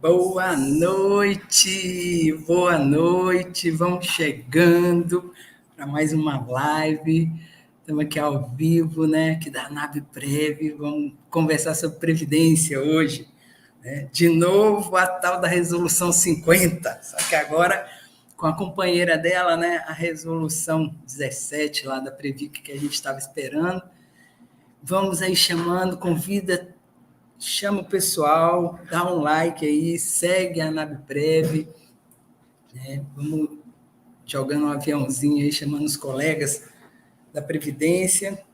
Boa noite, vamos chegando para mais uma live. Estamos aqui ao vivo, né? Aqui da NABPREV, vamos conversar sobre Previdência hoje. Né? De novo, a tal da Resolução 50, só que agora com a companheira dela, né? A Resolução 17 lá da Previc que a gente estava esperando. Vamos aí chamando, convida. Chama o pessoal, dá um like aí, segue a NABPREV, né? Vamos jogando um aviãozinho aí, chamando os colegas da Previdência.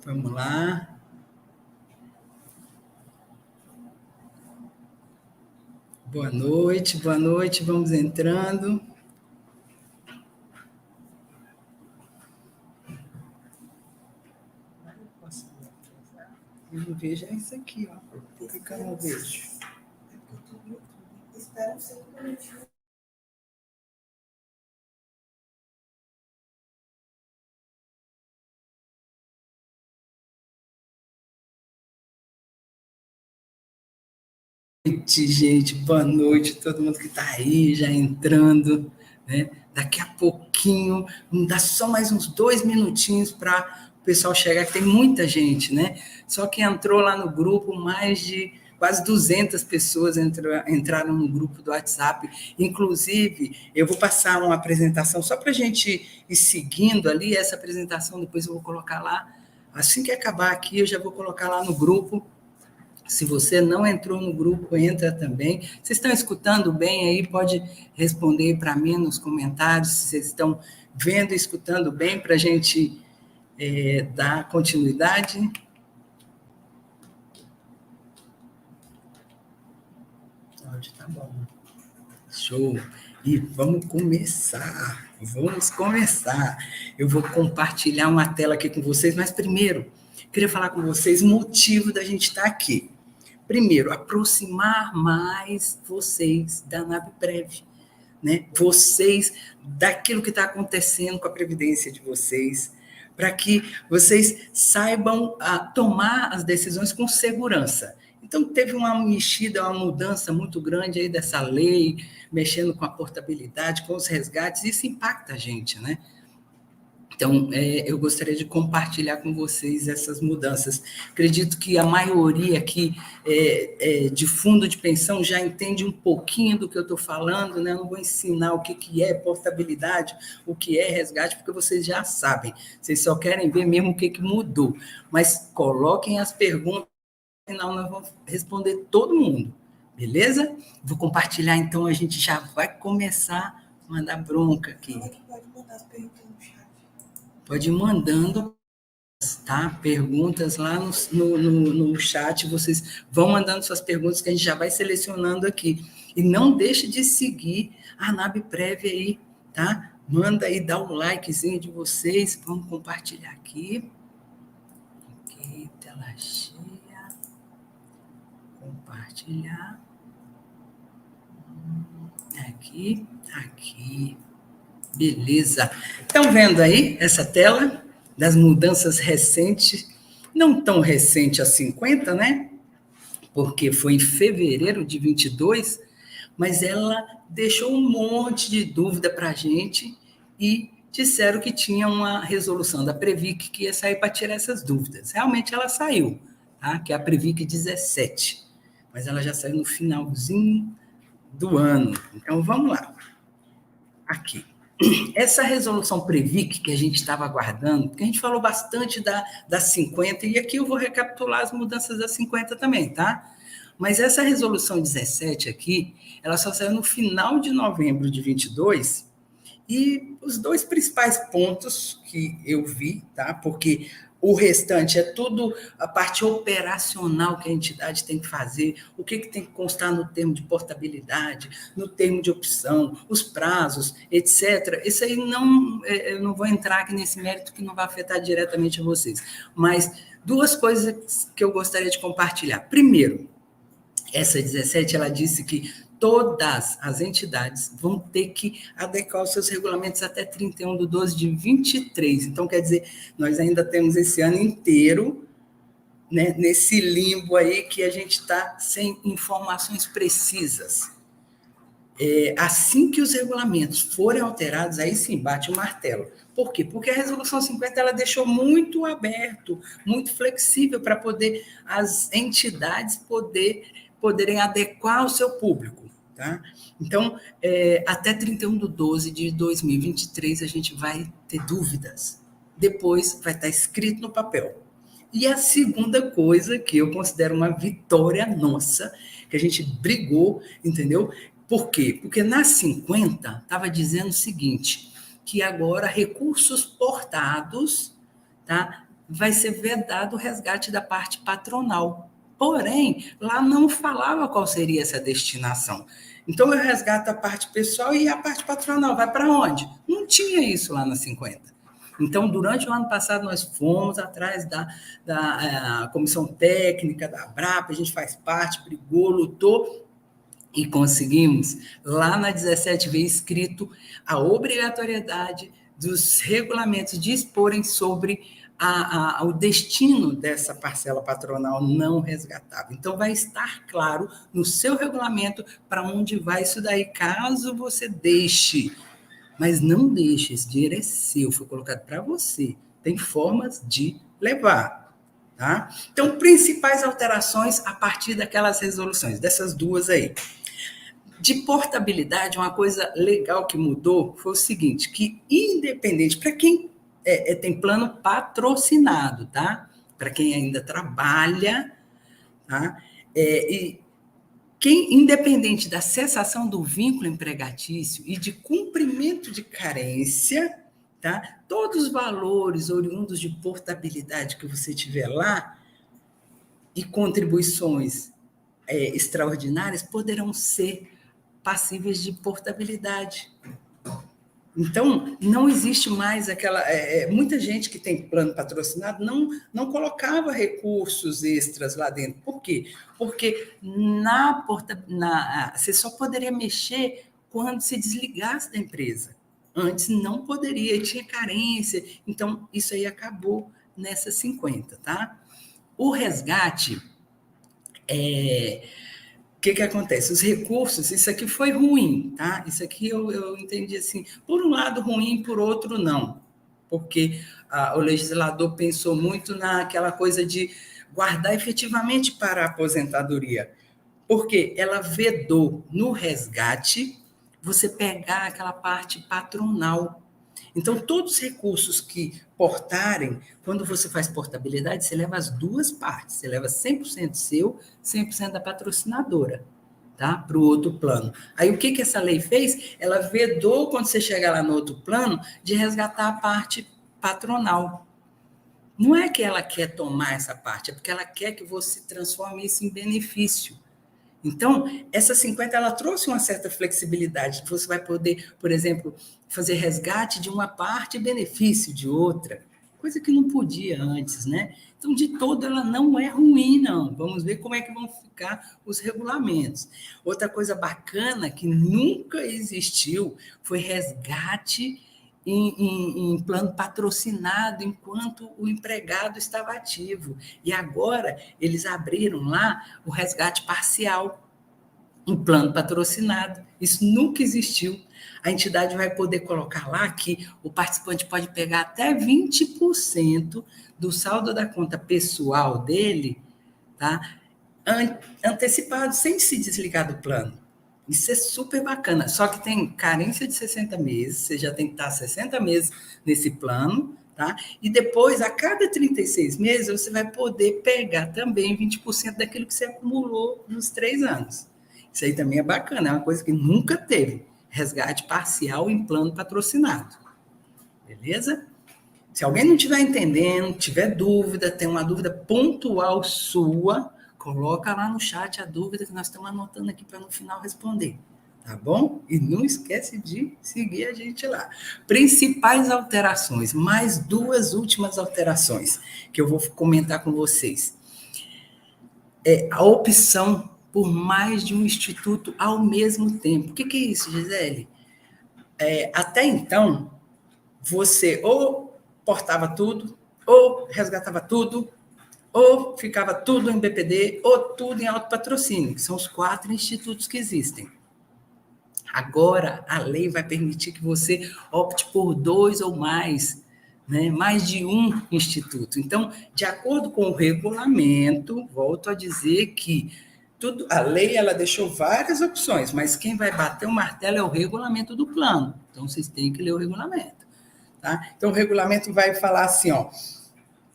Vamos lá. Boa noite, vamos entrando. Eu não vejo isso aqui, ó. Por que eu não vejo? Espera um segundo. Gente, boa noite, todo mundo que está aí já entrando, né? Daqui a pouquinho, dá só mais uns 2 minutinhos para o pessoal chegar, que tem muita gente, né? Só que entrou lá no grupo, mais de quase 200 pessoas entraram no grupo do WhatsApp. Inclusive, eu vou passar uma apresentação só para a gente ir seguindo ali, essa apresentação depois eu vou colocar lá. Assim que acabar aqui, eu já vou colocar lá no grupo. Se você não entrou no grupo, entra também. Vocês estão escutando bem aí? Pode responder para mim nos comentários se vocês estão vendo e escutando bem para a gente dar continuidade. O áudio tá bom. Show. E vamos começar. Eu vou compartilhar uma tela aqui com vocês, mas primeiro, queria falar com vocês o motivo da gente estar aqui. Primeiro, aproximar mais vocês da NABPREV, né? Vocês, daquilo que está acontecendo com a previdência de vocês, para que vocês saibam tomar as decisões com segurança. Então, teve uma mexida, uma mudança muito grande aí dessa lei, mexendo com a portabilidade, com os resgates, isso impacta a gente, né? Então, eu gostaria de compartilhar com vocês essas mudanças. Acredito que a maioria aqui de fundo de pensão já entende um pouquinho do que eu estou falando, né? Eu não vou ensinar o que é portabilidade, o que é resgate, porque vocês já sabem. Vocês só querem ver mesmo o que mudou. Mas coloquem as perguntas, afinal nós vamos responder todo mundo. Beleza? Vou compartilhar, então a gente já vai começar a mandar bronca aqui. Pode mandar as perguntas no chat. Pode ir mandando, tá? Perguntas lá no chat, vocês vão mandando suas perguntas que a gente já vai selecionando aqui. E não deixe de seguir a NABPREV aí, tá? Manda aí, dá um likezinho de vocês, vamos compartilhar aqui. Ok, tela cheia. Compartilhar. Aqui. Beleza. Estão vendo aí essa tela das mudanças recentes? Não tão recente a 50, né? Porque foi em fevereiro de 22, mas ela deixou um monte de dúvida para a gente e disseram que tinha uma resolução da Previc que ia sair para tirar essas dúvidas. Realmente ela saiu, tá? Que é a Previc 17, mas ela já saiu no finalzinho do ano. Então, vamos lá. Aqui. Essa resolução Previc que a gente estava aguardando, porque a gente falou bastante da 50, e aqui eu vou recapitular as mudanças da 50 também, tá? Mas essa resolução 17 aqui, ela só saiu no final de novembro de 22, e os dois principais pontos que eu vi, tá? Porque o restante é tudo a parte operacional que a entidade tem que fazer, o que tem que constar no termo de portabilidade, no termo de opção, os prazos, etc. Isso aí eu não vou entrar aqui nesse mérito que não vai afetar diretamente a vocês. Mas duas coisas que eu gostaria de compartilhar. Primeiro, essa 17, ela disse que todas as entidades vão ter que adequar os seus regulamentos até 31/12/23. Então, quer dizer, nós ainda temos esse ano inteiro né, nesse limbo aí que a gente está sem informações precisas. Assim que os regulamentos forem alterados, aí sim, bate o martelo. Por quê? Porque a Resolução 50 ela deixou muito aberto, muito flexível para poder as entidades poderem adequar ao seu público. Tá? Então, até 31/12 de 2023, a gente vai ter dúvidas. Depois vai estar escrito no papel. E a segunda coisa que eu considero uma vitória nossa, que a gente brigou, entendeu? Por quê? Porque na 50 estava dizendo o seguinte, que agora recursos portados, tá, vai ser vedado o resgate da parte patronal. Porém, lá não falava qual seria essa destinação. Então, eu resgato a parte pessoal e a parte patronal vai para onde? Não tinha isso lá na 50. Então, durante o ano passado, nós fomos atrás da comissão técnica, da ABRAP, a gente faz parte, brigou, lutou, e conseguimos, lá na 17 veio escrito a obrigatoriedade dos regulamentos disporem sobre o destino dessa parcela patronal não resgatável. Então, vai estar claro no seu regulamento para onde vai isso daí, caso você deixe. Mas não deixe, esse dinheiro é seu, foi colocado para você. Tem formas de levar. Tá? Então, principais alterações a partir daquelas resoluções, dessas duas aí. De portabilidade, uma coisa legal que mudou foi o seguinte, que independente, para quem tem plano patrocinado, tá? Para quem ainda trabalha, tá? E quem, independente da cessação do vínculo empregatício e de cumprimento de carência, tá? Todos os valores oriundos de portabilidade que você tiver lá e contribuições extraordinárias poderão ser passíveis de portabilidade. Então, não existe mais aquela... muita gente que tem plano patrocinado não colocava recursos extras lá dentro. Por quê? Porque você só poderia mexer quando se desligasse da empresa. Antes não poderia, tinha carência. Então, isso aí acabou nessa 50, tá? O resgate... O que acontece? Os recursos, isso aqui foi ruim, tá? Isso aqui eu entendi assim, por um lado ruim, por outro não, porque o legislador pensou muito naquela coisa de guardar efetivamente para a aposentadoria, porque ela vedou no resgate você pegar aquela parte patronal. Então, todos os recursos que portarem, quando você faz portabilidade, você leva as duas partes. Você leva 100% seu, 100% da patrocinadora, tá? Para o outro plano. Aí, o que essa lei fez? Ela vedou, quando você chegar lá no outro plano, de resgatar a parte patronal. Não é que ela quer tomar essa parte, é porque ela quer que você transforme isso em benefício. Então, essa 50 ela trouxe uma certa flexibilidade. Você vai poder, por exemplo, fazer resgate de uma parte e benefício de outra, coisa que não podia antes, né? Então, de todo, ela não é ruim, não. Vamos ver como é que vão ficar os regulamentos. Outra coisa bacana que nunca existiu foi resgate em plano patrocinado enquanto o empregado estava ativo. E agora eles abriram lá o resgate parcial em plano patrocinado. Isso nunca existiu. A entidade vai poder colocar lá que o participante pode pegar até 20% do saldo da conta pessoal dele, tá? Antecipado, sem se desligar do plano. Isso é super bacana. Só que tem carência de 60 meses, você já tem que estar 60 meses nesse plano, tá? E depois, a cada 36 meses, você vai poder pegar também 20% daquilo que você acumulou nos 3 anos. Isso aí também é bacana, é uma coisa que nunca teve. Resgate parcial em plano patrocinado. Beleza? Se alguém não estiver entendendo, tiver dúvida, tem uma dúvida pontual sua, coloca lá no chat a dúvida que nós estamos anotando aqui para no final responder. Tá bom? E não esquece de seguir a gente lá. Principais alterações, mais 2 últimas alterações que eu vou comentar com vocês. A opção por mais de um instituto ao mesmo tempo. O que é isso, Gisele? Até então, você ou portava tudo, ou resgatava tudo, ou ficava tudo em BPD, ou tudo em autopatrocínio, que são os 4 institutos que existem. Agora, a lei vai permitir que você opte por 2 ou mais, né? Mais de um instituto. Então, de acordo com o regulamento, volto a dizer que a lei ela deixou várias opções, mas quem vai bater o martelo é o regulamento do plano. Então, vocês têm que ler o regulamento. Tá? Então, o regulamento vai falar assim, ó,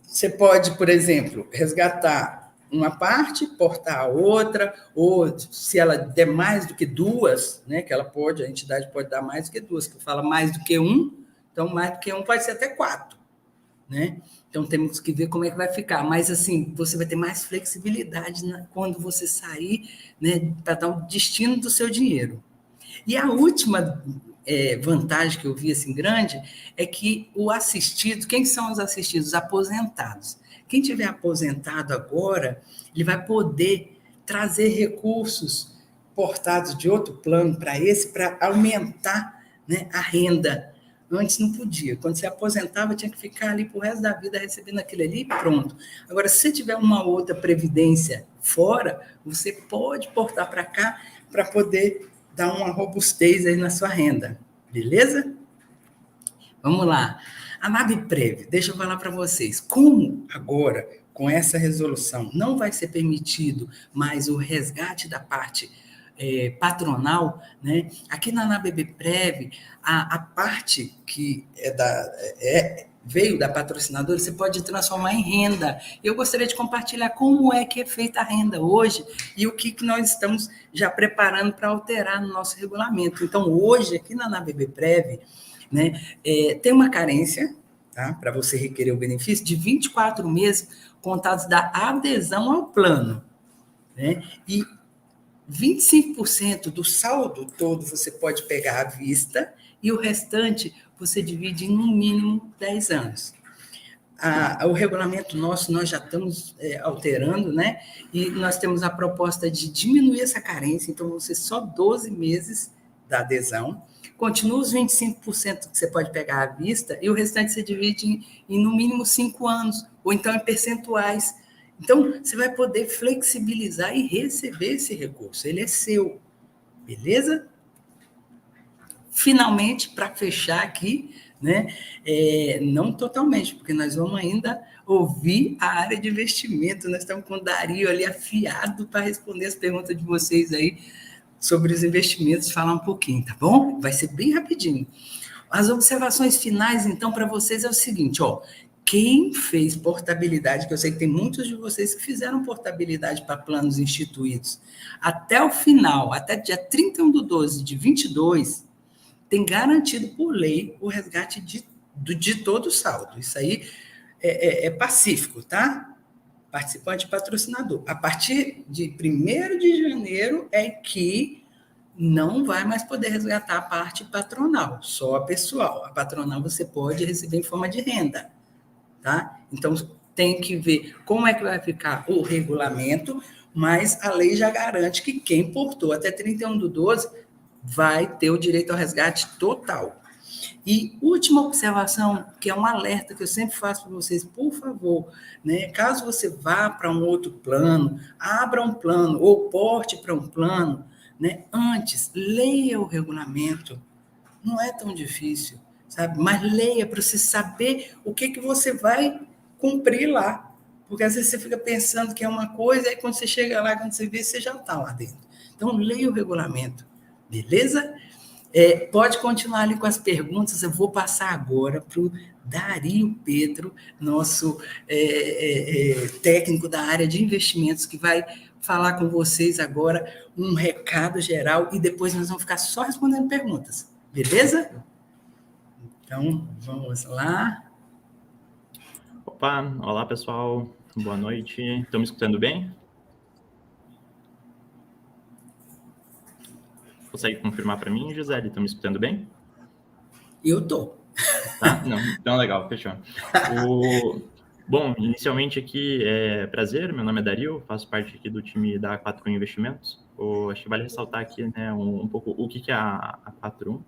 você pode, por exemplo, resgatar uma parte, portar a outra, ou se ela der mais do que 2, né, que ela pode, a entidade pode dar mais do que 2, que fala mais do que 1, então mais do que 1 pode ser até 4, né? Então temos que ver como é que vai ficar, mas assim, você vai ter mais flexibilidade quando você sair, né, para dar o destino do seu dinheiro. E a última vantagem que eu vi assim grande é que o assistido, quem são os assistidos? Os aposentados. Quem tiver aposentado agora, ele vai poder trazer recursos portados de outro plano para esse, para aumentar, né, a renda. Antes não podia. Quando você aposentava, tinha que ficar ali pro resto da vida recebendo aquilo ali e pronto. Agora, se você tiver uma outra previdência fora, você pode portar para cá para poder dar uma robustez aí na sua renda. Beleza? Vamos lá. A NABPREV, deixa eu falar para vocês. Como agora, com essa resolução, não vai ser permitido mais o resgate da parte patronal, né? Aqui na NABPREV, a parte que veio da patrocinadora, você pode transformar em renda. Eu gostaria de compartilhar como é que é feita a renda hoje e o que nós estamos já preparando para alterar no nosso regulamento. Então, hoje, aqui na NABPREV, né, tem uma carência, tá, para você requerer o benefício, de 24 meses contados da adesão ao plano. Né, e 25% do saldo todo você pode pegar à vista e o restante você divide em, no mínimo, 10 anos. O regulamento nosso, nós já estamos alterando, né? E nós temos a proposta de diminuir essa carência, então vão ser só 12 meses da adesão. Continua os 25% que você pode pegar à vista e o restante você divide em no mínimo 5 anos, ou então em percentuais. Então, você vai poder flexibilizar e receber esse recurso. Ele é seu, beleza? Finalmente, para fechar aqui, né? Não totalmente, porque nós vamos ainda ouvir a área de investimento. Nós estamos com o Dario ali afiado para responder as perguntas de vocês aí sobre os investimentos, falar um pouquinho, tá bom? Vai ser bem rapidinho. As observações finais, então, para vocês é o seguinte, ó. Quem fez portabilidade, que eu sei que tem muitos de vocês que fizeram portabilidade para planos instituídos, até o final, até dia 31/12 de 22, tem garantido por lei o resgate de todo o saldo. Isso aí é pacífico, tá? Participante e patrocinador. A partir de 1º de janeiro é que não vai mais poder resgatar a parte patronal, só a pessoal. A patronal você pode receber em forma de renda, tá? Então, tem que ver como é que vai ficar o regulamento, mas a lei já garante que quem portou até 31/12 vai ter o direito ao resgate total. E última observação, que é um alerta que eu sempre faço para vocês, por favor, né? Caso você vá para um outro plano, abra um plano ou porte para um plano, né? Antes, leia o regulamento. Não é tão difícil, sabe? Mas leia para você saber o que você vai cumprir lá. Porque às vezes você fica pensando que é uma coisa, e quando você chega lá, quando você vê, você já está lá dentro. Então, leia o regulamento, beleza? Pode continuar ali com as perguntas, eu vou passar agora para o Dario Pedro, nosso técnico da área de investimentos, que vai falar com vocês agora um recado geral e depois nós vamos ficar só respondendo perguntas, beleza? Então, vamos lá. Opa, olá pessoal, boa noite, estão me escutando bem? Consegue confirmar para mim, Gisele? Estão me escutando bem? Eu tô. Tá? Não, então legal, fechou. Bom, inicialmente aqui prazer, meu nome é Dario, faço parte aqui do time da A41 Investimentos. Acho que vale ressaltar aqui, né, um pouco o que é a A41.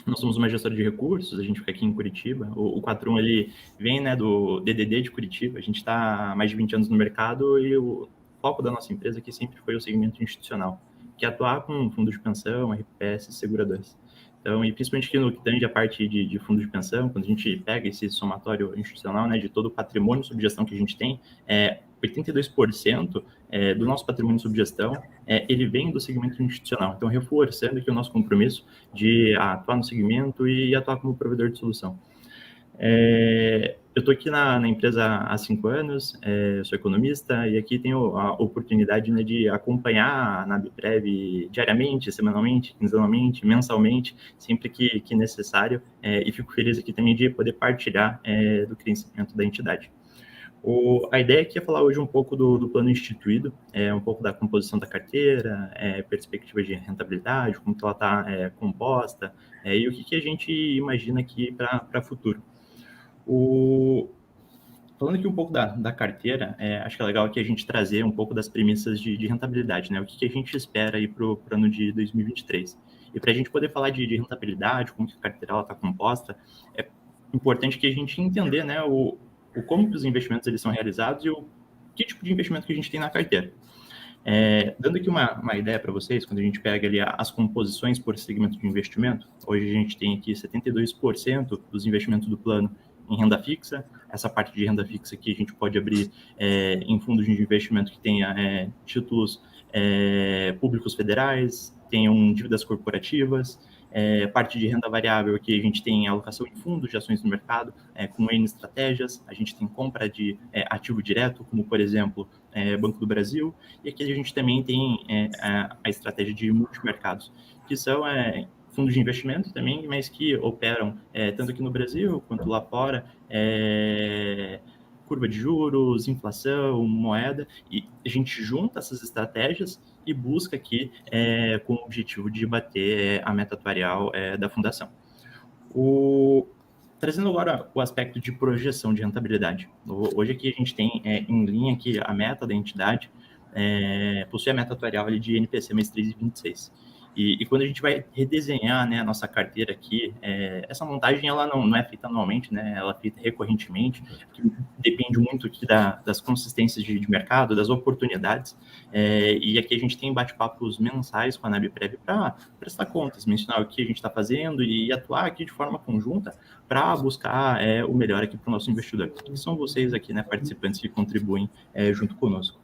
Nós somos uma gestora de recursos, a gente fica aqui em Curitiba. O 41 ele vem, né, do DDD de Curitiba. A gente está há mais de 20 anos no mercado e o foco da nossa empresa aqui sempre foi o segmento institucional, que é atuar com fundos de pensão, RPS e seguradoras. Então, e principalmente aqui no que tange a parte de fundo de pensão, quando a gente pega esse somatório institucional, né, de todo o patrimônio sob gestão que a gente tem, 82% do nosso patrimônio sob gestão, ele vem do segmento institucional. Então, reforçando aqui o nosso compromisso de atuar no segmento e atuar como provedor de solução. Eu estou aqui na empresa há 5 anos, sou economista e aqui tenho a oportunidade, né, de acompanhar a NABPREV diariamente, semanalmente, quinzenalmente, mensalmente, sempre que necessário, e fico feliz aqui também de poder partilhar do crescimento da entidade. A ideia aqui é falar hoje um pouco do plano instituído, um pouco da composição da carteira, perspectivas de rentabilidade, como que ela está composta, e o que a gente imagina aqui para o futuro. Falando aqui um pouco da carteira, acho que é legal aqui a gente trazer um pouco das premissas de rentabilidade, né? O que a gente espera aí para o ano de 2023. E para a gente poder falar de rentabilidade, como que a carteira está composta, é importante que a gente entender, né, como que os investimentos eles são realizados e que tipo de investimento que a gente tem na carteira. Dando aqui uma ideia para vocês, quando a gente pega ali as composições por segmento de investimento, hoje a gente tem aqui 72% dos investimentos do plano em renda fixa. Essa parte de renda fixa aqui a gente pode abrir em fundos de investimento que tenha títulos públicos federais, tenham dívidas corporativas. Parte de renda variável aqui a gente tem alocação em fundos de ações no mercado, com N estratégias. A gente tem compra de ativo direto, como por exemplo Banco do Brasil, e aqui a gente também tem a estratégia de multimercados, que são fundos de investimento também, mas que operam tanto aqui no Brasil quanto lá fora, curva de juros, inflação, moeda, e a gente junta essas estratégias e busca aqui com o objetivo de bater a meta atuarial da fundação. Trazendo agora o aspecto de projeção de rentabilidade. Hoje aqui a gente tem em linha aqui a meta da entidade, possui a meta atuarial ali de NPC mais 3,26. E quando a gente vai redesenhar, né, a nossa carteira aqui, essa montagem ela não é feita anualmente, né, ela é feita recorrentemente, que depende muito aqui das consistências de mercado, das oportunidades, e aqui a gente tem bate-papos mensais com a NABPREV para prestar contas, mencionar o que a gente está fazendo e atuar aqui de forma conjunta para buscar o melhor aqui para o nosso investidor, que são vocês aqui, né, participantes que contribuem junto conosco.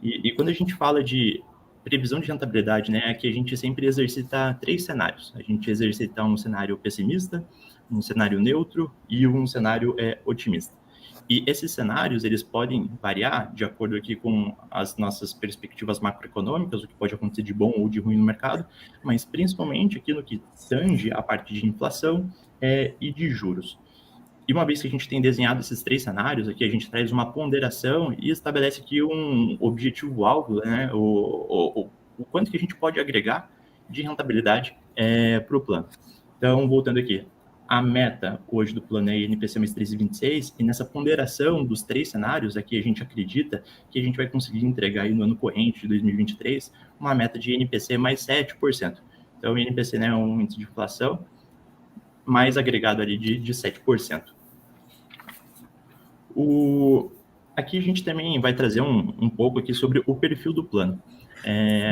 E quando a gente fala de previsão de rentabilidade, né, é que a gente sempre exercita 3 cenários. A gente exercita um cenário pessimista, um cenário neutro e um cenário otimista. E esses cenários, eles podem variar de acordo aqui com as nossas perspectivas macroeconômicas, o que pode acontecer de bom ou de ruim no mercado, mas principalmente aqui no que tange a parte de inflação e de juros. E uma vez que a gente tem desenhado esses 3 cenários, aqui a gente traz uma ponderação e estabelece aqui um objetivo-alvo, né, o quanto que a gente pode agregar de rentabilidade para o plano. Então, voltando aqui, a meta hoje do plano é INPC mais 3,26, e nessa ponderação dos 3 cenários, aqui a gente acredita que a gente vai conseguir entregar aí no ano corrente de 2023 uma meta de INPC mais 7%. Então, o INPC, né, é um índice de inflação mais agregado ali de 7%. Aqui a gente também vai trazer um pouco aqui sobre o perfil do plano.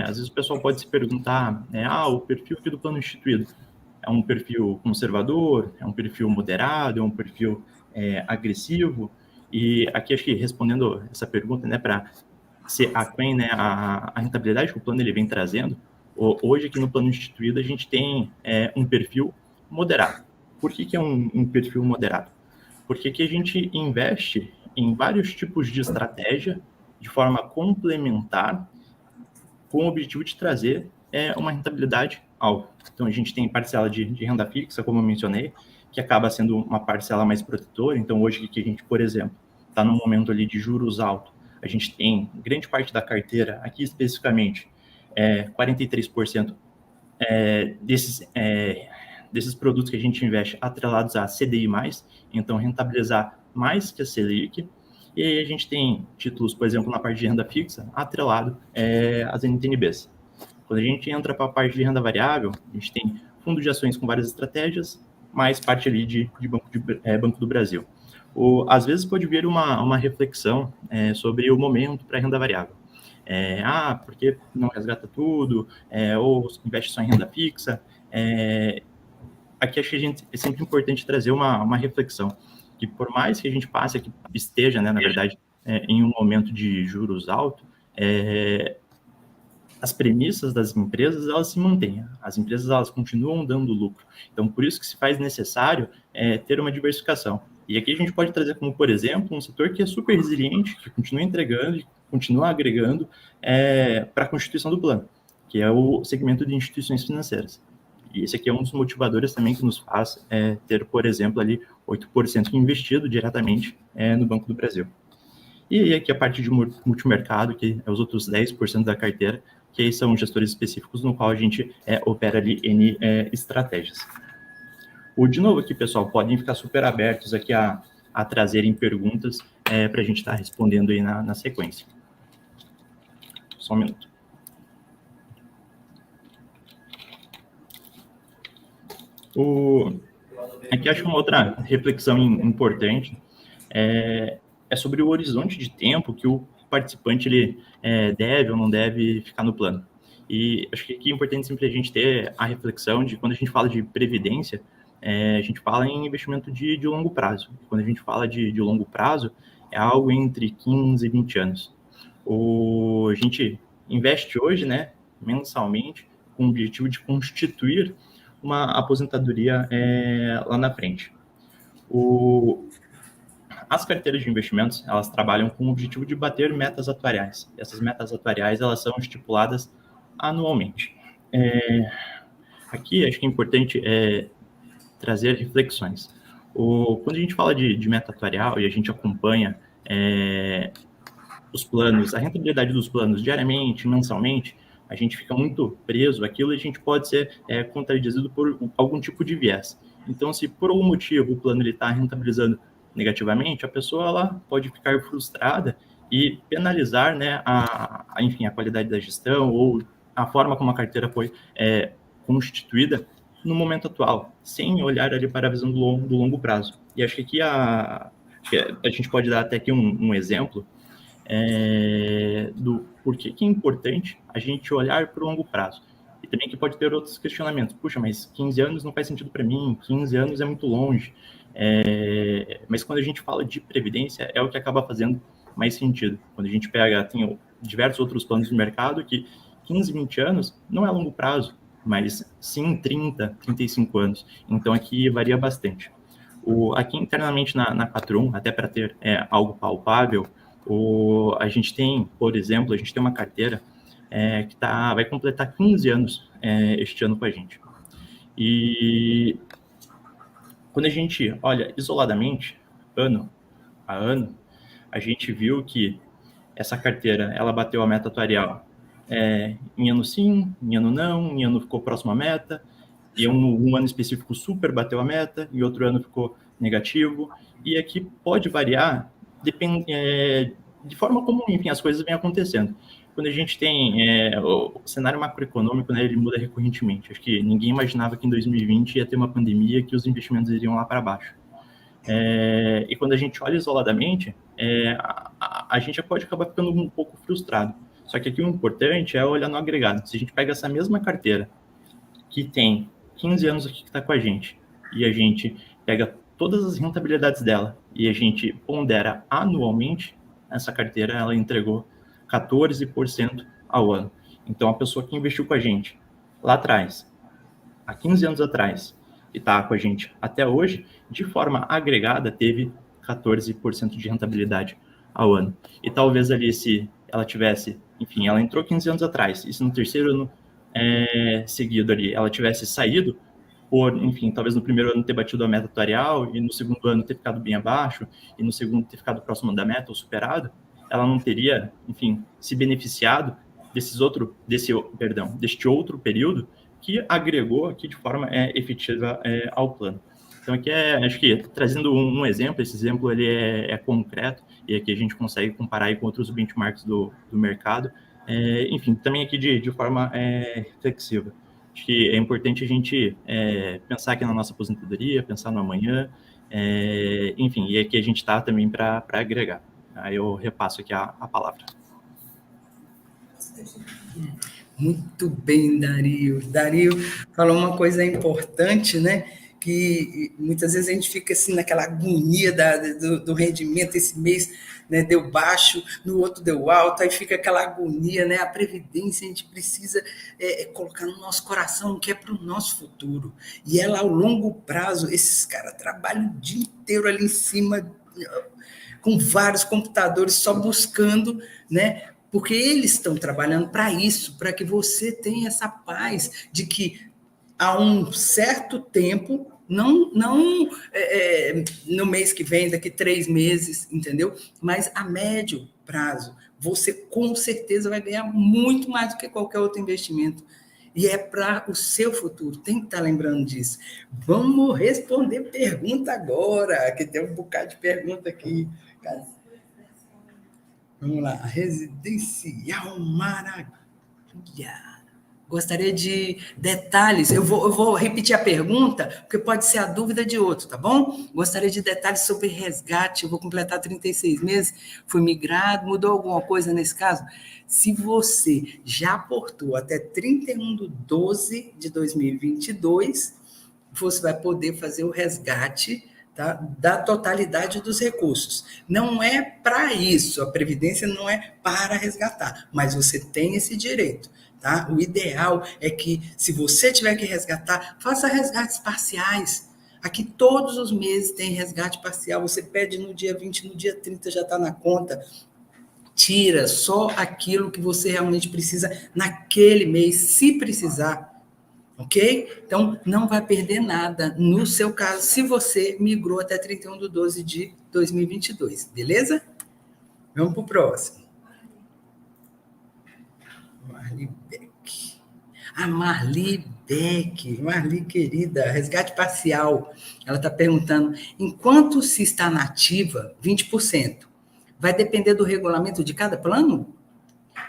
Às vezes o pessoal pode se perguntar, o perfil aqui do plano instituído é um perfil conservador, é um perfil moderado, é um perfil agressivo? E aqui acho que respondendo essa pergunta, né, para ser aquém, né, a rentabilidade que o plano ele vem trazendo, hoje aqui no plano instituído a gente tem um perfil moderado. Por que é um perfil moderado? Porque aqui a gente investe em vários tipos de estratégia de forma complementar com o objetivo de trazer uma rentabilidade alta. Então, a gente tem parcela de renda fixa, como eu mencionei, que acaba sendo uma parcela mais protetora. Então, hoje que a gente, por exemplo, está num momento ali de juros altos, a gente tem grande parte da carteira, aqui especificamente, 43% desses produtos que a gente investe atrelados a CDI+, então rentabilizar mais que a Selic. E aí a gente tem títulos, por exemplo, na parte de renda fixa, atrelado às NTNBs. Quando a gente entra para a parte de renda variável, a gente tem fundo de ações com várias estratégias, mais parte ali de Banco do Brasil. Às vezes pode vir uma reflexão sobre o momento para renda variável. Por que não resgata tudo? Ou investe só em renda fixa? Aqui acho que é sempre importante trazer uma reflexão, que por mais que a gente passe, que esteja, né, na verdade, em um momento de juros alto, as premissas das empresas, elas se mantêm. As empresas, elas continuam dando lucro. Então, por isso que se faz necessário ter uma diversificação. E aqui a gente pode trazer como, por exemplo, um setor que é super resiliente, que continua entregando, continua agregando para a constituição do plano, que é o segmento de instituições financeiras. E esse aqui é um dos motivadores também que nos faz ter, por exemplo, ali 8% investido diretamente no Banco do Brasil. E aqui a parte de multimercado, que é os outros 10% da carteira, que aí são gestores específicos no qual a gente opera ali N estratégias. De novo aqui, pessoal, podem ficar super abertos aqui a trazerem perguntas para a gente estar respondendo aí na sequência. Só um minuto. Aqui acho uma outra reflexão importante é sobre o horizonte de tempo que o participante ele deve ou não deve ficar no plano. E acho que aqui é importante sempre a gente ter a reflexão de quando a gente fala de previdência, a gente fala em investimento de longo prazo. Quando a gente fala de longo prazo, é algo entre 15 e 20 anos. A gente investe hoje, né, mensalmente, com o objetivo de constituir uma aposentadoria lá na frente. As carteiras de investimentos, elas trabalham com o objetivo de bater metas atuariais. Essas metas atuariais, elas são estipuladas anualmente. Aqui, acho que é importante trazer reflexões. Quando a gente fala de meta atuarial e a gente acompanha os planos, a rentabilidade dos planos diariamente, mensalmente, a gente fica muito preso àquilo e a gente pode ser contradizido por algum tipo de viés. Então, se por algum motivo o plano está rentabilizando negativamente, a pessoa ela pode ficar frustrada e penalizar, né, enfim, a qualidade da gestão ou a forma como a carteira foi constituída no momento atual, sem olhar ali para a visão do longo prazo. E acho que aqui a gente pode dar até aqui um exemplo do porquê que é importante a gente olhar para o longo prazo. E também que pode ter outros questionamentos. Puxa, mas 15 anos não faz sentido para mim, 15 anos é muito longe. Mas quando a gente fala de previdência, é o que acaba fazendo mais sentido. Quando a gente tem diversos outros planos no mercado que 15, 20 anos não é longo prazo, mas sim 30, 35 anos. Então aqui varia bastante. Aqui internamente na 41, até para ter algo palpável, a gente tem, por exemplo, a gente tem uma carteira que vai completar 15 anos este ano com a gente. E quando a gente olha isoladamente, ano a ano, a gente viu que essa carteira ela bateu a meta atuarial em ano sim, em ano não, em ano ficou próximo à meta, e um ano específico super bateu a meta, e outro ano ficou negativo, e aqui pode variar de forma como, enfim, as coisas vêm acontecendo. Quando a gente tem o cenário macroeconômico, né, ele muda recorrentemente. Acho que ninguém imaginava que em 2020 ia ter uma pandemia que os investimentos iriam lá para baixo. E quando a gente olha isoladamente, a gente já pode acabar ficando um pouco frustrado. Só que aqui o importante é olhar no agregado. Se a gente pega essa mesma carteira, que tem 15 anos aqui que está com a gente, e a gente pega todas as rentabilidades dela, e a gente pondera anualmente, essa carteira ela entregou 14% ao ano. Então, a pessoa que investiu com a gente lá atrás, há 15 anos atrás, e está com a gente até hoje, de forma agregada, teve 14% de rentabilidade ao ano. E talvez ali, se ela tivesse, enfim, ela entrou 15 anos atrás, e se no terceiro ano seguido ali ela tivesse saído, enfim, talvez no primeiro ano ter batido a meta atuarial, e no segundo ano ter ficado bem abaixo, e no segundo ter ficado próximo da meta ou superado, ela não teria, enfim, se beneficiado deste outro período que agregou aqui de forma efetiva ao plano. Então aqui acho que trazendo um exemplo, esse exemplo ele é concreto, e aqui a gente consegue comparar aí com outros benchmarks do mercado, enfim, também aqui de forma reflexiva. Acho que é importante a gente pensar aqui na nossa aposentadoria, pensar no amanhã, enfim, e aqui a gente está também para agregar. Aí eu repasso aqui a palavra. Muito bem, Dario. Dario falou uma coisa importante, né? Que muitas vezes a gente fica assim naquela agonia do rendimento. Esse mês, né, deu baixo, no outro deu alto, aí fica aquela agonia, né? A previdência a gente precisa colocar no nosso coração, que é para o nosso futuro. E ela, ao longo prazo, esses caras trabalham o dia inteiro ali em cima, com vários computadores, só buscando, né? Porque eles estão trabalhando para isso, para que você tenha essa paz de que há um certo tempo, não no mês que vem, daqui 3 meses, entendeu? Mas a médio prazo, você com certeza vai ganhar muito mais do que qualquer outro investimento. E é para o seu futuro, tem que estar lembrando disso. Vamos responder pergunta agora, que tem um bocado de pergunta aqui. Vamos lá, Residencial Maravilha. Gostaria de detalhes. Eu vou repetir a pergunta, porque pode ser a dúvida de outro, tá bom? Gostaria de detalhes sobre resgate. Eu vou completar 36 meses, fui migrado, mudou alguma coisa nesse caso? Se você já aportou até 31/12/2022, você vai poder fazer o resgate, tá, da totalidade dos recursos. Não é para isso, a Previdência não é para resgatar, mas você tem esse direito. Tá? O ideal é que, se você tiver que resgatar, faça resgates parciais. Aqui todos os meses tem resgate parcial, você pede no dia 20, no dia 30 já está na conta. Tira só aquilo que você realmente precisa naquele mês, se precisar. Ok? Então, não vai perder nada no seu caso, se você migrou até 31/12/2022, beleza? Vamos para o próximo. Marli Beck. A Marli Beck, Marli querida, resgate parcial. Ela está perguntando, enquanto se está nativa, 20%, vai depender do regulamento de cada plano?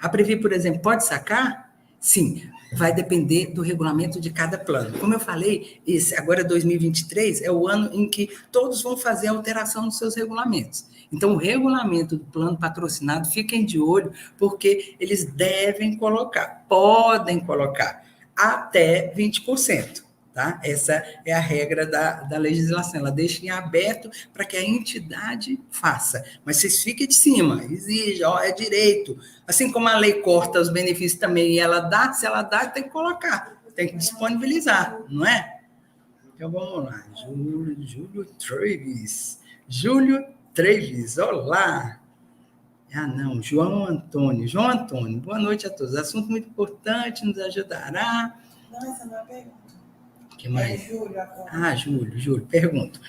A Previ, por exemplo, pode sacar? Sim, vai depender do regulamento de cada plano. Como eu falei, agora 2023 é o ano em que todos vão fazer alteração nos seus regulamentos. Então, o regulamento do plano patrocinado, fiquem de olho, porque eles devem colocar, podem colocar, até 20%. Tá? Essa é a regra da legislação, ela deixa em aberto para que a entidade faça, mas vocês fiquem de cima, exige, é direito, assim como a lei corta os benefícios também, e ela dá, se ela dá, tem que colocar, tem que disponibilizar, não é? Então vamos lá, Júlio Treves, olá! Ah, não, João Antônio, boa noite a todos, assunto muito importante, nos ajudará. Nossa, não é pergunta. Que mais? Júlio, pergunto.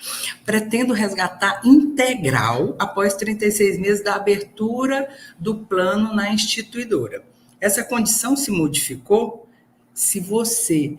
Pretendo resgatar integral após 36 meses da abertura do plano na instituidora. Essa condição se modificou? Se você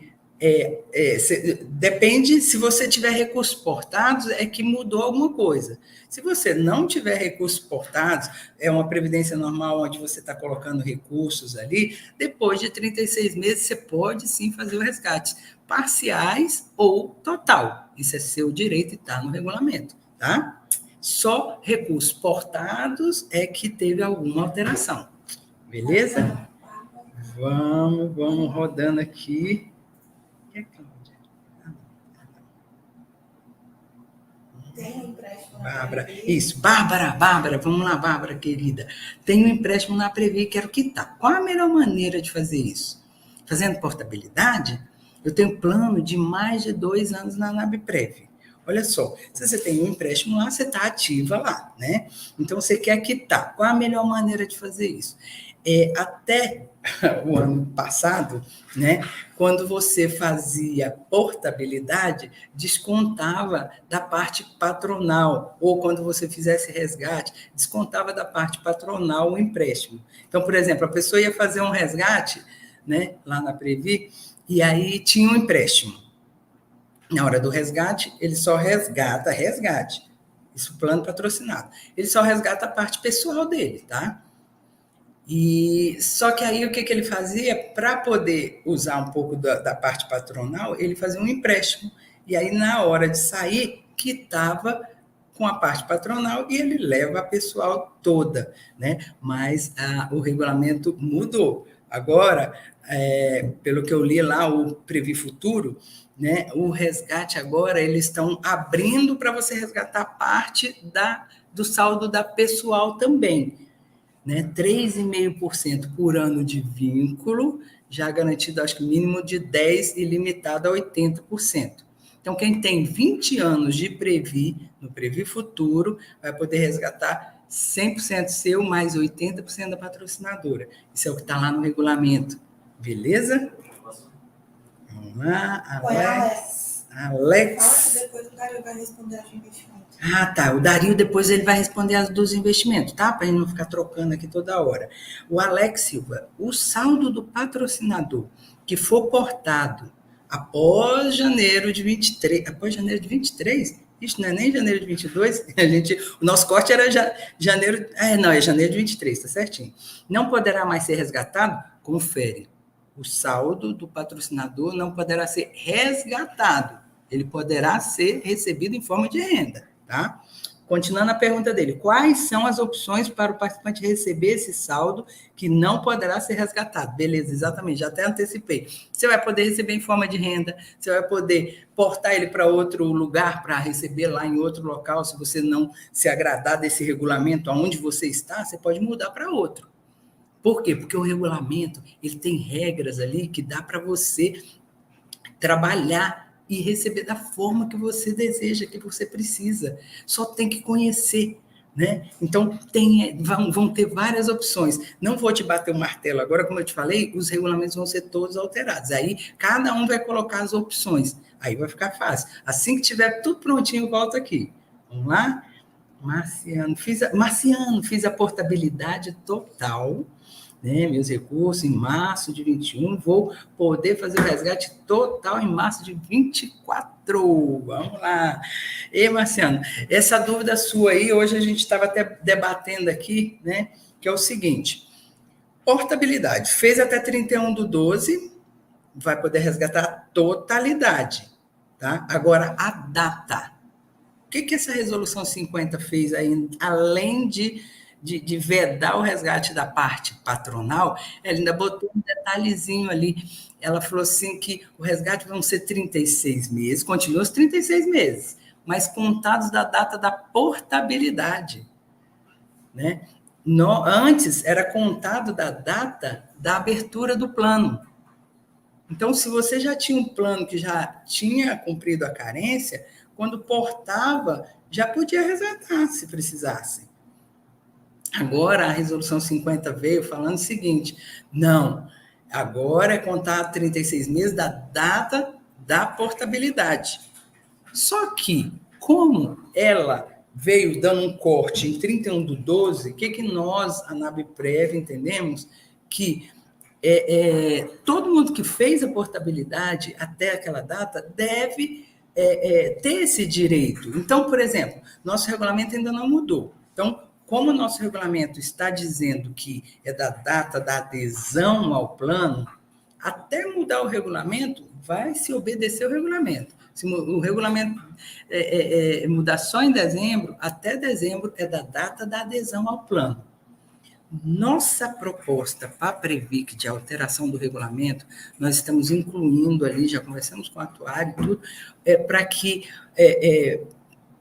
depende, se você tiver recursos portados, é que mudou alguma coisa. Se você não tiver recursos portados, é uma previdência normal onde você está colocando recursos ali, depois de 36 meses você pode sim fazer o resgate, parciais ou total. Isso é seu direito e está no regulamento, tá? Só recursos portados é que teve alguma alteração. Beleza? Vamos rodando aqui. Tem um empréstimo na Bárbara, Previ? isso, Bárbara, vamos lá, Bárbara, querida. Tem um empréstimo na Previ, quero quitar. Qual a melhor maneira de fazer isso? Fazendo portabilidade? Eu tenho plano de mais de 2 anos na NABPREV. Olha só, se você tem um empréstimo lá, você está ativa lá, né? Então, você quer quitar. Qual a melhor maneira de fazer isso? Até o ano passado, né, quando você fazia portabilidade, descontava da parte patronal, ou quando você fizesse resgate, descontava da parte patronal o empréstimo. Então, por exemplo, a pessoa ia fazer um resgate, né, lá na Previ, e aí tinha um empréstimo. Na hora do resgate, ele só resgata isso plano patrocinado. Ele só resgata a parte pessoal dele, tá? E só que aí o que ele fazia? Para poder usar um pouco da parte patronal, ele fazia um empréstimo. E aí, na hora de sair, quitava com a parte patronal e ele leva a pessoal toda, né? Mas o regulamento mudou. Agora, pelo que eu li lá, o Previ Futuro, né? O resgate agora, eles estão abrindo para você resgatar parte do saldo da pessoal também, né? 3,5% por ano de vínculo, já garantido, acho que mínimo de 10% e limitado a 80%. Então, quem tem 20 anos de Previ, no Previ Futuro, vai poder resgatar 100% seu, mais 80% da patrocinadora. Isso é o que está lá no regulamento. Beleza? Vamos lá, Alex. Fala que depois o Dario vai responder as de investimento. Ah, tá. O Dario depois ele vai responder as dos investimentos, tá? Para ele não ficar trocando aqui toda hora. O Alex Silva, o saldo do patrocinador que for portado após janeiro de 23, após janeiro de 23, isso não é nem janeiro de 22, o nosso corte era janeiro, é janeiro de 23, tá certinho. Não poderá mais ser resgatado? Confere. O saldo do patrocinador não poderá ser resgatado. Ele poderá ser recebido em forma de renda, tá? Continuando a pergunta dele, quais são as opções para o participante receber esse saldo que não poderá ser resgatado? Beleza, exatamente, já até antecipei. Você vai poder receber em forma de renda, você vai poder portar ele para outro lugar para receber lá em outro local, se você não se agradar desse regulamento aonde você está, você pode mudar para outro. Por quê? Porque o regulamento, ele tem regras ali que dá para você trabalhar e receber da forma que você deseja, que você precisa. Só tem que conhecer, né? Então, vão ter várias opções. Não vou te bater o martelo agora, como eu te falei, os regulamentos vão ser todos alterados. Aí, cada um vai colocar as opções. Aí vai ficar fácil. Assim que tiver tudo prontinho, volta aqui. Vamos lá? Marciano, fiz a portabilidade total, né, meus recursos em março de 21, vou poder fazer o resgate total em março de 24. Vamos lá. E Marciano, essa dúvida sua aí, hoje a gente estava até debatendo aqui, né, que é o seguinte, portabilidade, fez até 31/12, vai poder resgatar a totalidade, tá? Agora, a data. O que essa resolução 50 fez aí, além de vedar o resgate da parte patronal, ela ainda botou um detalhezinho ali. Ela falou assim que o resgate vão ser 36 meses, continua os 36 meses, mas contados da data da portabilidade, né? Antes era contado da data da abertura do plano. Então, se você já tinha um plano que já tinha cumprido a carência, quando portava, já podia resgatar, se precisasse. Agora, a resolução 50 veio falando o seguinte, não, agora é contar 36 meses da data da portabilidade. Só que, como ela veio dando um corte em 31/12, o que nós, a NABPREV, entendemos? Que todo mundo que fez a portabilidade até aquela data deve ter esse direito. Então, por exemplo, nosso regulamento ainda não mudou. Então, como o nosso regulamento está dizendo que é da data da adesão ao plano, até mudar o regulamento, vai se obedecer o regulamento. Se o regulamento mudar só em dezembro, até dezembro é da data da adesão ao plano. Nossa proposta para a Previc de alteração do regulamento, nós estamos incluindo ali, já conversamos com o atuário e tudo, para que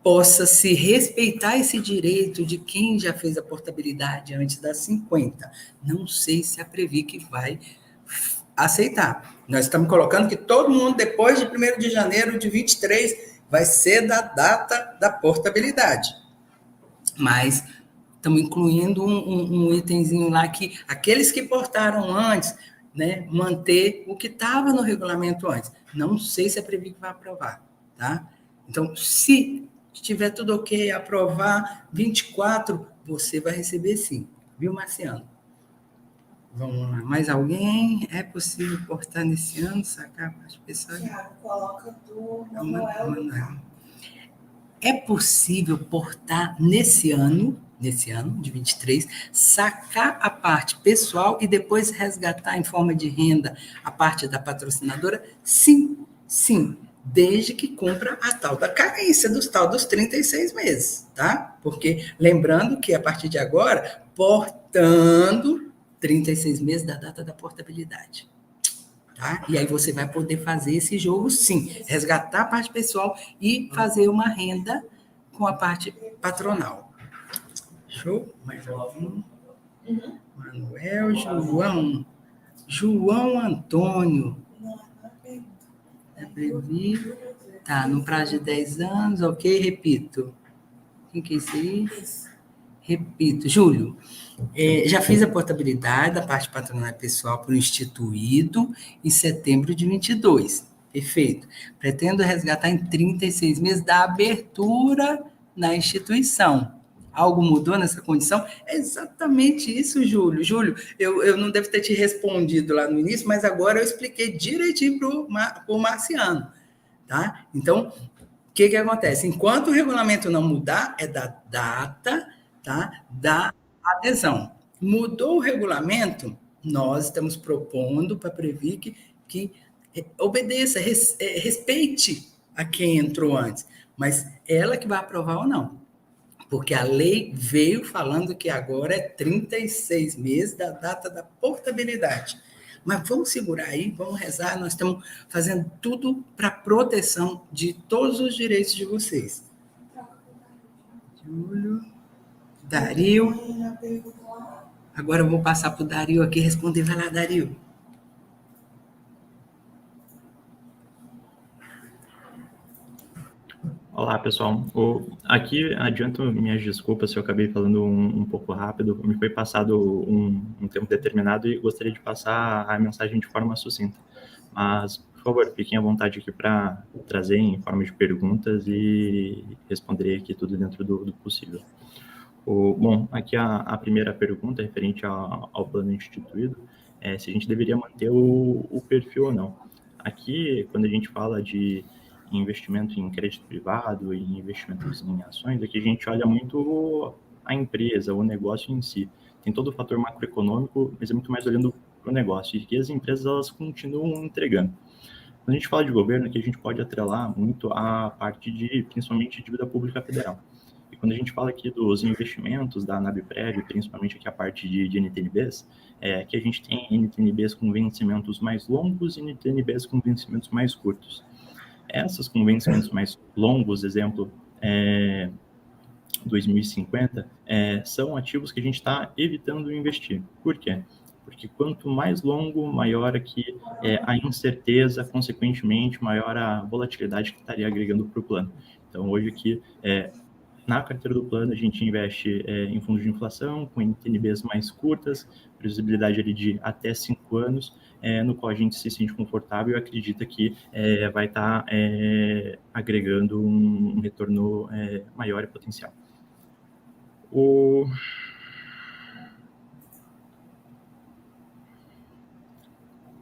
possa se respeitar esse direito de quem já fez a portabilidade antes das 50. Não sei se a Previc vai aceitar. Nós estamos colocando que todo mundo, depois de 1º de janeiro de 23, vai ser da data da portabilidade. Mas estamos incluindo um itemzinho lá que aqueles que portaram antes, né, manter o que estava no regulamento antes. Não sei se a Previc vai aprovar, tá? Então, se estiver tudo ok, aprovar 24, você vai receber sim, viu, Marciano? Vamos lá, mais alguém? É possível portar nesse ano, sacar as pessoas? Tiago, coloca do Manuel. É possível portar nesse ano, nesse ano de 23, sacar a parte pessoal e depois resgatar em forma de renda a parte da patrocinadora? Sim, sim, desde que cumpra a tal da carência dos 36 meses, tá? Porque lembrando que a partir de agora, portando 36 meses da data da portabilidade. Tá? E aí você vai poder fazer esse jogo, sim, resgatar a parte pessoal e fazer uma renda com a parte patronal. Show? Mais algum? Manuel, João Antônio. É previsto. Tá, no prazo de 10 anos, ok, repito. Quem que é isso aí? Repito, Júlio. Já fiz a portabilidade da parte patronal pessoal por instituído em setembro de 22. Perfeito. Pretendo resgatar em 36 meses da abertura na instituição. Algo mudou nessa condição? É exatamente isso, Júlio. Júlio, eu não devo ter te respondido lá no início, mas agora eu expliquei direitinho para o Marciano. Tá? Então, o que acontece? Enquanto o regulamento não mudar, é da data, tá, da adesão. Mudou o regulamento, nós estamos propondo para prever que obedeça, respeite a quem entrou antes, mas ela que vai aprovar ou não. Porque a lei veio falando que agora é 36 meses da data da portabilidade. Mas vamos segurar aí, vamos rezar, nós estamos fazendo tudo para proteção de todos os direitos de vocês. Júlio, Dario. Agora eu vou passar para o Dario aqui responder. Vai lá, Dario. Olá, pessoal. Aqui adianto minhas desculpas se eu acabei falando um pouco rápido. Me foi passado um tempo determinado e gostaria de passar a mensagem de forma sucinta. Mas, por favor, fiquem à vontade aqui para trazer em forma de perguntas e responder aqui tudo dentro do possível. Bom, aqui a primeira pergunta referente ao plano instituído é se a gente deveria manter o perfil ou não. Aqui, quando a gente fala de investimento em crédito privado e investimentos em ações, aqui a gente olha muito a empresa, o negócio em si. Tem todo o fator macroeconômico, mas é muito mais olhando para o negócio. E que as empresas elas continuam entregando. Quando a gente fala de governo, aqui a gente pode atrelar muito a parte de, principalmente, dívida pública federal. E quando a gente fala aqui dos investimentos da Anabprev, principalmente aqui a parte de NTNBs, que a gente tem NTNBs com vencimentos mais longos e NTNBs com vencimentos mais curtos. Essas com vencimentos mais longos, exemplo, 2050, são ativos que a gente está evitando investir. Por quê? Porque quanto mais longo, maior aqui a incerteza, consequentemente, maior a volatilidade que estaria agregando para o plano. Então, hoje aqui, na carteira do plano, a gente investe em fundos de inflação, com NTNBs mais curtas, previsibilidade ali de até 5 anos, no qual a gente se sente confortável e acredita que vai estar agregando um retorno maior e potencial.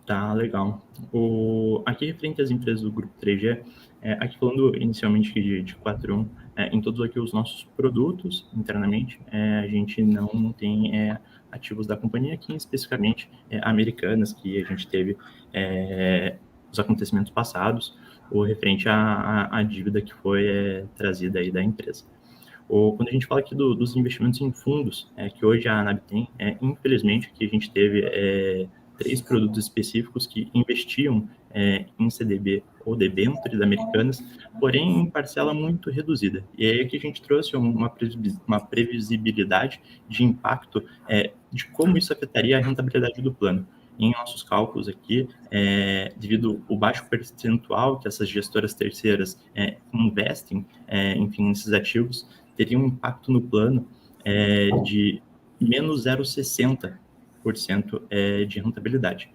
Tá, legal. Aqui, referente às empresas do Grupo 3G, aqui falando inicialmente de 4.1, em todos aqui os nossos produtos, internamente, a gente não tem ativos da companhia aqui, especificamente americanas, que a gente teve os acontecimentos passados, ou referente à dívida que foi trazida aí da empresa. Quando a gente fala aqui dos investimentos em fundos, que hoje a ANAB tem, infelizmente, aqui a gente teve 3 produtos específicos que investiam em CDB ou debêntures americanas, porém em parcela muito reduzida. E aí aqui a gente trouxe uma previsibilidade de impacto de como isso afetaria a rentabilidade do plano. Em nossos cálculos aqui, devido ao baixo percentual que essas gestoras terceiras investem, enfim, nesses ativos, teria um impacto no plano de menos 0,60% de rentabilidade.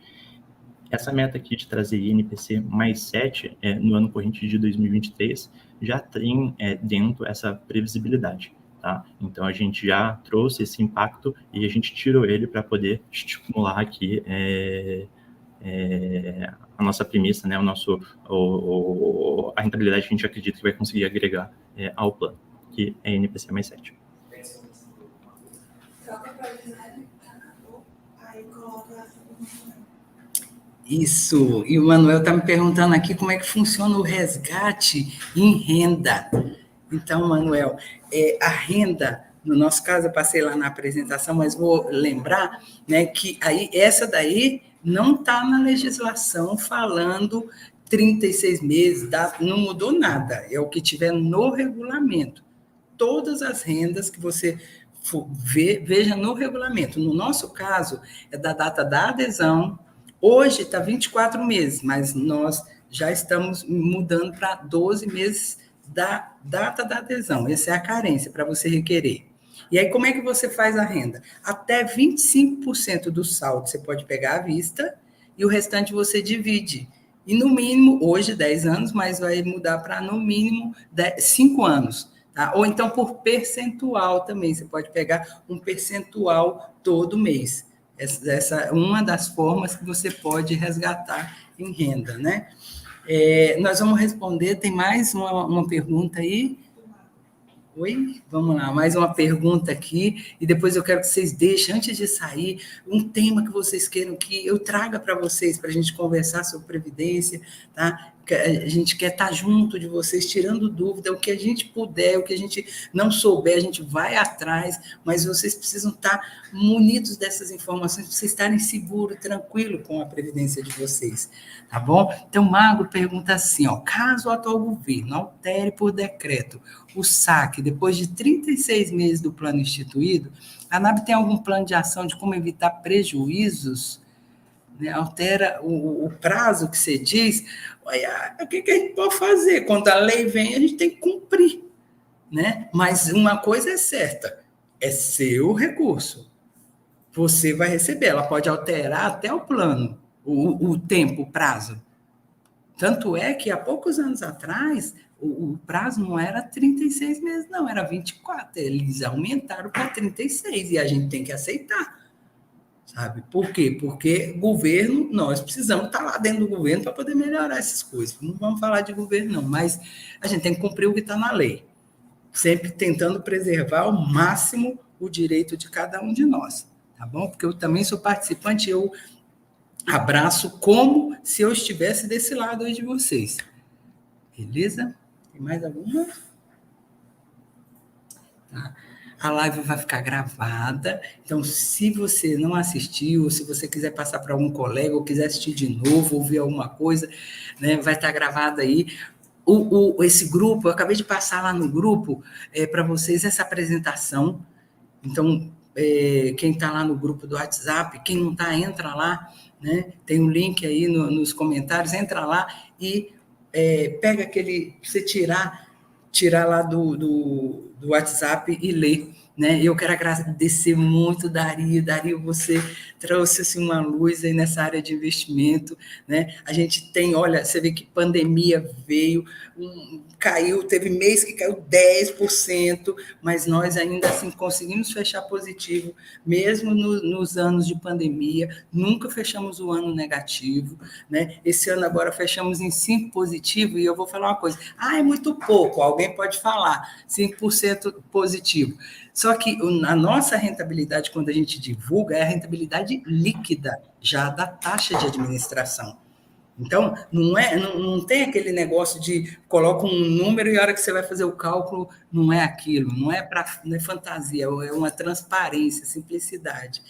Essa meta aqui de trazer INPC mais 7 no ano corrente de 2023 já tem dentro essa previsibilidade. Tá? Então, a gente já trouxe esse impacto e a gente tirou ele para poder estimular aqui a nossa premissa, né? A rentabilidade que a gente acredita que vai conseguir agregar ao plano, que é INPC mais 7. troca para Gisele, aí coloca. Isso, e o Manuel está me perguntando aqui como é que funciona o resgate em renda. Então, Manuel, a renda, no nosso caso, eu passei lá na apresentação, mas vou lembrar, né, que aí, essa daí não está na legislação falando 36 meses, não mudou nada, é o que tiver no regulamento. Todas as rendas que você veja no regulamento. No nosso caso, é da data da adesão. Hoje está 24 meses, mas nós já estamos mudando para 12 meses da data da adesão. Essa é a carência para você requerer. E aí, como é que você faz a renda? Até 25% do saldo você pode pegar à vista e o restante você divide. E no mínimo, hoje 10 anos, mas vai mudar para no mínimo 5 anos. Tá? Ou então por percentual também, você pode pegar um percentual todo mês. Essa é uma das formas que você pode resgatar em renda, né? Nós vamos responder, tem mais uma pergunta aí? Oi? Vamos lá, mais uma pergunta aqui, e depois eu quero que vocês deixem, antes de sair, um tema que vocês queiram que eu traga para vocês, para a gente conversar sobre Previdência, tá? A gente quer estar junto de vocês, tirando dúvida, o que a gente puder, o que a gente não souber, a gente vai atrás, mas vocês precisam estar munidos dessas informações, para vocês estarem seguros, tranquilos com a Previdência de vocês, tá bom? Então, Mago pergunta assim, ó, caso o atual governo altere por decreto o saque depois de 36 meses do plano instituído, a ANAB tem algum plano de ação de como evitar prejuízos? Né? Altera o prazo que você diz, olha, o que a gente pode fazer? Quando a lei vem, a gente tem que cumprir, né? Mas uma coisa é certa, é seu recurso. Você vai receber, ela pode alterar até o plano, o tempo, o prazo. Tanto é que há poucos anos atrás, o prazo não era 36 meses, não, era 24. Eles aumentaram para 36 e a gente tem que aceitar. Sabe? Por quê? Porque governo, nós precisamos estar lá dentro do governo para poder melhorar essas coisas. Não vamos falar de governo, não, mas a gente tem que cumprir o que está na lei. Sempre tentando preservar ao máximo o direito de cada um de nós. Tá bom? Porque eu também sou participante, eu abraço como se eu estivesse desse lado aí de vocês. Beleza? Tem mais alguma? Tá. A live vai ficar gravada, então se você não assistiu, se você quiser passar para algum colega, ou quiser assistir de novo, ouvir alguma coisa, né, vai estar gravada aí. Esse grupo, eu acabei de passar lá no grupo para vocês essa apresentação, então quem está lá no grupo do WhatsApp, quem não está, entra lá, né, tem um link aí nos comentários, entra lá e pega aquele, você tirar lá do WhatsApp e ler, né? Eu quero agradecer muito, Dario. Dario, você trouxe assim, uma luz aí nessa área de investimento, né? A gente tem, olha, você vê que pandemia veio, caiu, teve mês que caiu 10%, mas nós ainda assim conseguimos fechar positivo, mesmo nos anos de pandemia, nunca fechamos o ano negativo, né? Esse ano agora fechamos em 5 positivo, e eu vou falar uma coisa, é muito pouco, alguém pode falar, 5% positivo. Só que a nossa rentabilidade, quando a gente divulga, é a rentabilidade líquida, já da taxa de administração. Então, não tem aquele negócio de coloca um número e a hora que você vai fazer o cálculo, não é aquilo, não é fantasia, é uma transparência, simplicidade.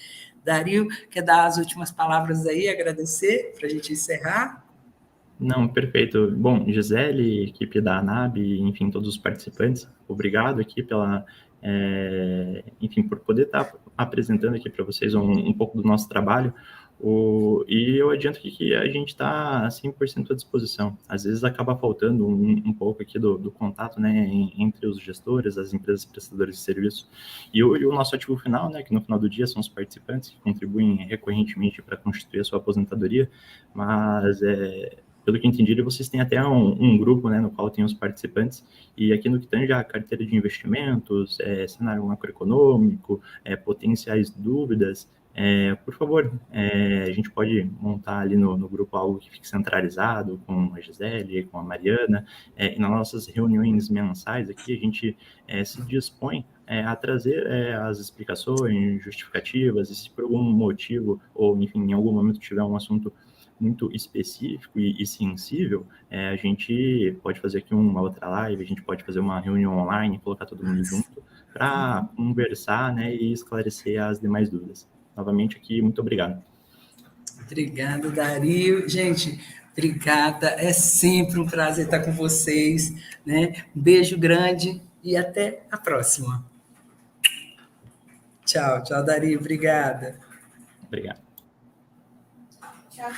Dario, quer dar as últimas palavras aí, agradecer, para a gente encerrar? Não, perfeito. Bom, Gisele, equipe da ANAB, enfim, todos os participantes, obrigado aqui enfim, por poder estar apresentando aqui para vocês um pouco do nosso trabalho. E eu adianto aqui que a gente está 100% à disposição. Às vezes acaba faltando um pouco aqui do contato, né, entre os gestores, as empresas prestadoras de serviço e o nosso ativo final, né, que no final do dia são os participantes que contribuem recorrentemente para constituir a sua aposentadoria, mas pelo que entendi, vocês têm até um grupo, né, no qual tem os participantes, e aqui no que tange a carteira de investimentos, cenário macroeconômico, potenciais dúvidas, Por favor, a gente pode montar ali no grupo algo que fique centralizado com a Gisele, com a Mariana, e nas nossas reuniões mensais aqui a gente se dispõe a trazer as explicações, justificativas, e se por algum motivo, ou enfim, em algum momento tiver um assunto muito específico e sensível, a gente pode fazer aqui uma outra live, a gente pode fazer uma reunião online, colocar todo mundo junto para conversar, né, e esclarecer as demais dúvidas. Novamente aqui, muito obrigado. Obrigado, Dario. Gente, obrigada. É sempre um prazer estar com vocês, né? Um beijo grande e até a próxima. Tchau, tchau, Dario. Obrigada. Obrigado. Tchau,